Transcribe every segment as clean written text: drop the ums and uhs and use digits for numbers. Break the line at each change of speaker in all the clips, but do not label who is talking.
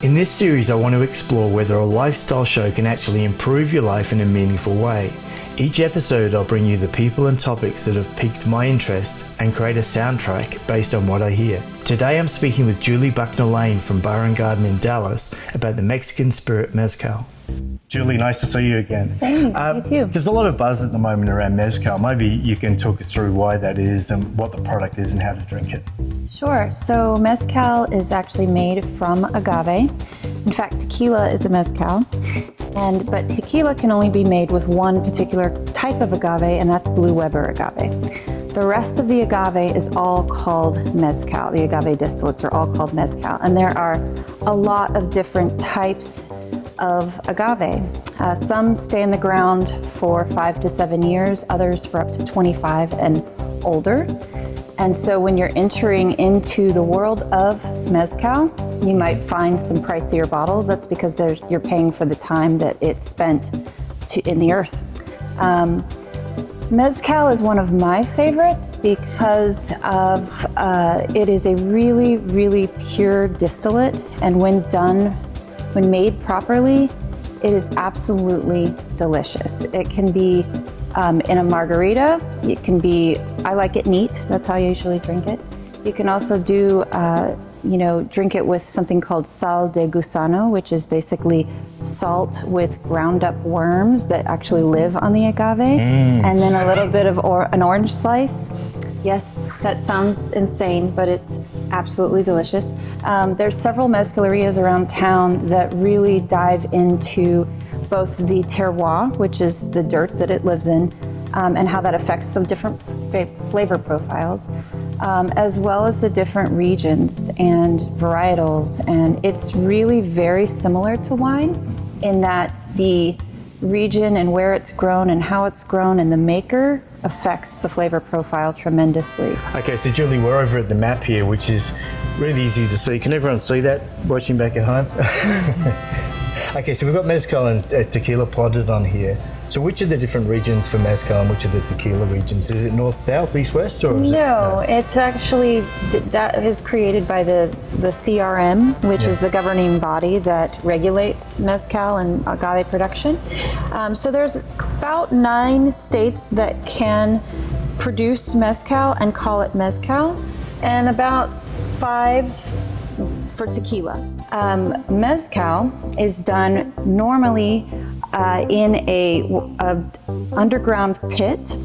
In this series, I want to explore whether a lifestyle show can actually improve your life in a meaningful way. Each episode, I'll bring you the people and topics that have piqued my interest and create a soundtrack based on what I hear. Today, I'm speaking with Julie Buckner Lane from Bar and Garden in Dallas about the Mexican spirit Mezcal. Julie, nice to see you again.
Thanks, you too.
There's a lot of buzz at the moment around Mezcal. Maybe you can talk us through why that is and what the product is and how to drink it.
Sure. So Mezcal is actually made from agave. In fact, tequila is a Mezcal, but tequila can only be made with one particular type of agave, and that's Blue Weber agave. The rest of the agave is all called Mezcal. The agave distillates are all called Mezcal, and there are a lot of different types of agave. Some stay in the ground for 5 to 7 years, others for up to 25 and older. And so when you're entering into the world of Mezcal, you might find some pricier bottles. That's because you're paying for the time that it's spent in the earth. Mezcal is one of my favorites because of it is a really, really pure distillate, and when made properly, it is absolutely delicious. It can be in a margarita. It can be, I like it neat. That's how I usually drink it. You can also do, drink it with something called sal de gusano, which is basically salt with ground up worms that actually live on the agave, and then a little bit of an orange slice. Yes, that sounds insane, but it's absolutely delicious. There's several mezcalerias around town that really dive into both the terroir, which is the dirt that it lives in, and how that affects the different flavor profiles, as well as the different regions and varietals. And it's really very similar to wine in that the region and where it's grown and how it's grown and the maker affects the flavor profile tremendously.
Okay, so Julie, we're over at the map here, which is really easy to see. Can everyone see that watching back at home? Okay, so we've got Mezcal and tequila plotted on here. So which are the different regions for Mezcal and which are the tequila regions? Is it north, south, east, west, or is
no, it's actually, that is created by the CRM, which is the governing body that regulates Mezcal and agave production. So there's about 9 states that can produce Mezcal and call it Mezcal, and about 5 for tequila. Mezcal is done normally in a underground pit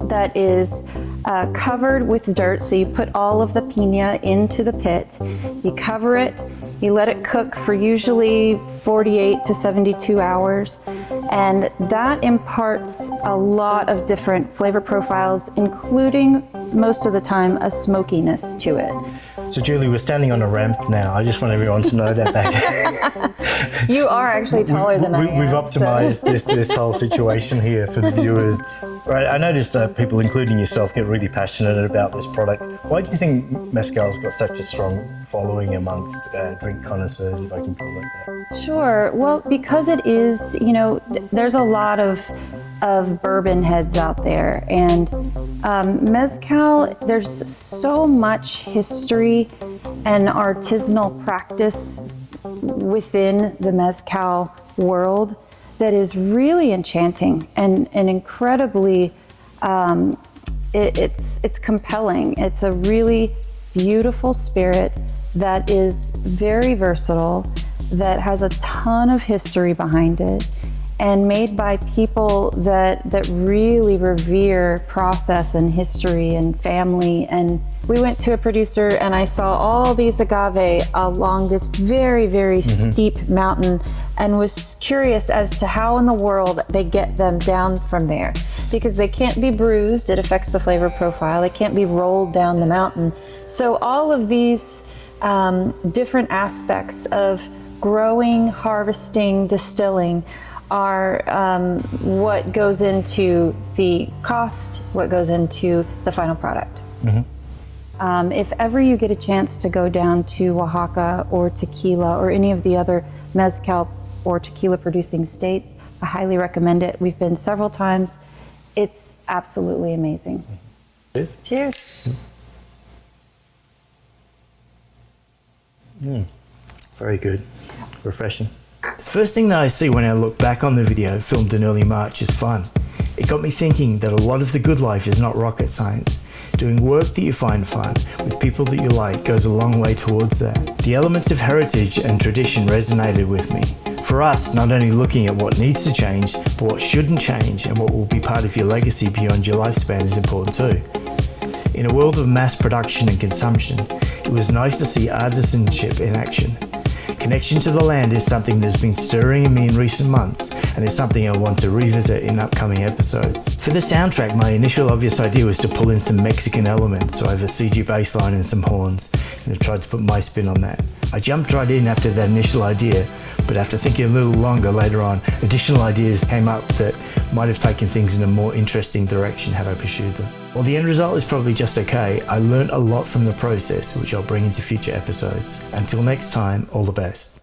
that is covered with dirt. So you put all of the piña into the pit, you cover it, you let it cook for usually 48 to 72 hours, and that imparts a lot of different flavor profiles, including most of the time a smokiness to it.
So Julie, we're standing on a ramp now. I just want everyone to know that back.
You are actually taller than I am.
We've optimized this whole situation here for the viewers. Right, I noticed people, including yourself, get really passionate about this product. Why do you think Mezcal's got such a strong following amongst drink connoisseurs, if I can call it that?
Sure. Well, because it is, there's a lot of bourbon heads out there, and Mezcal, there's so much history and artisanal practice within the Mezcal world that is really enchanting and incredibly, it's compelling. It's a really beautiful spirit that is very versatile, that has a ton of history behind it, and made by people that really revere process and history and family. And we went to a producer and I saw all these agave along this very, very steep mountain, and was curious as to how in the world they get them down from there, because they can't be bruised. It affects the flavor profile. They can't be rolled down the mountain. So all of these different aspects of growing, harvesting, distilling are what goes into the cost, what goes into the final product. If ever you get a chance to go down to Oaxaca or Tequila or any of the other Mezcal or tequila producing states, I highly recommend it. We've been several times. It's absolutely amazing.
Cheers.
Cheers.
Very good. Refreshing. The first thing that I see when I look back on the video filmed in early March is fun. It got me thinking that a lot of the good life is not rocket science. Doing work that you find fun with people that you like goes a long way towards that. The elements of heritage and tradition resonated with me. For us, not only looking at what needs to change, but what shouldn't change and what will be part of your legacy beyond your lifespan is important too. In a world of mass production and consumption, it was nice to see artisanship in action. Connection to the land is something that's been stirring in me in recent months, and it's something I want to revisit in upcoming episodes. For the soundtrack, my initial obvious idea was to pull in some Mexican elements, so I have a CG bass line and some horns, and I tried to put my spin on that. I jumped right in after that initial idea, but after thinking a little longer later on, additional ideas came up that might have taken things in a more interesting direction had I pursued them. While the end result is probably just okay, I learned a lot from the process, which I'll bring into future episodes. Until next time, all the best.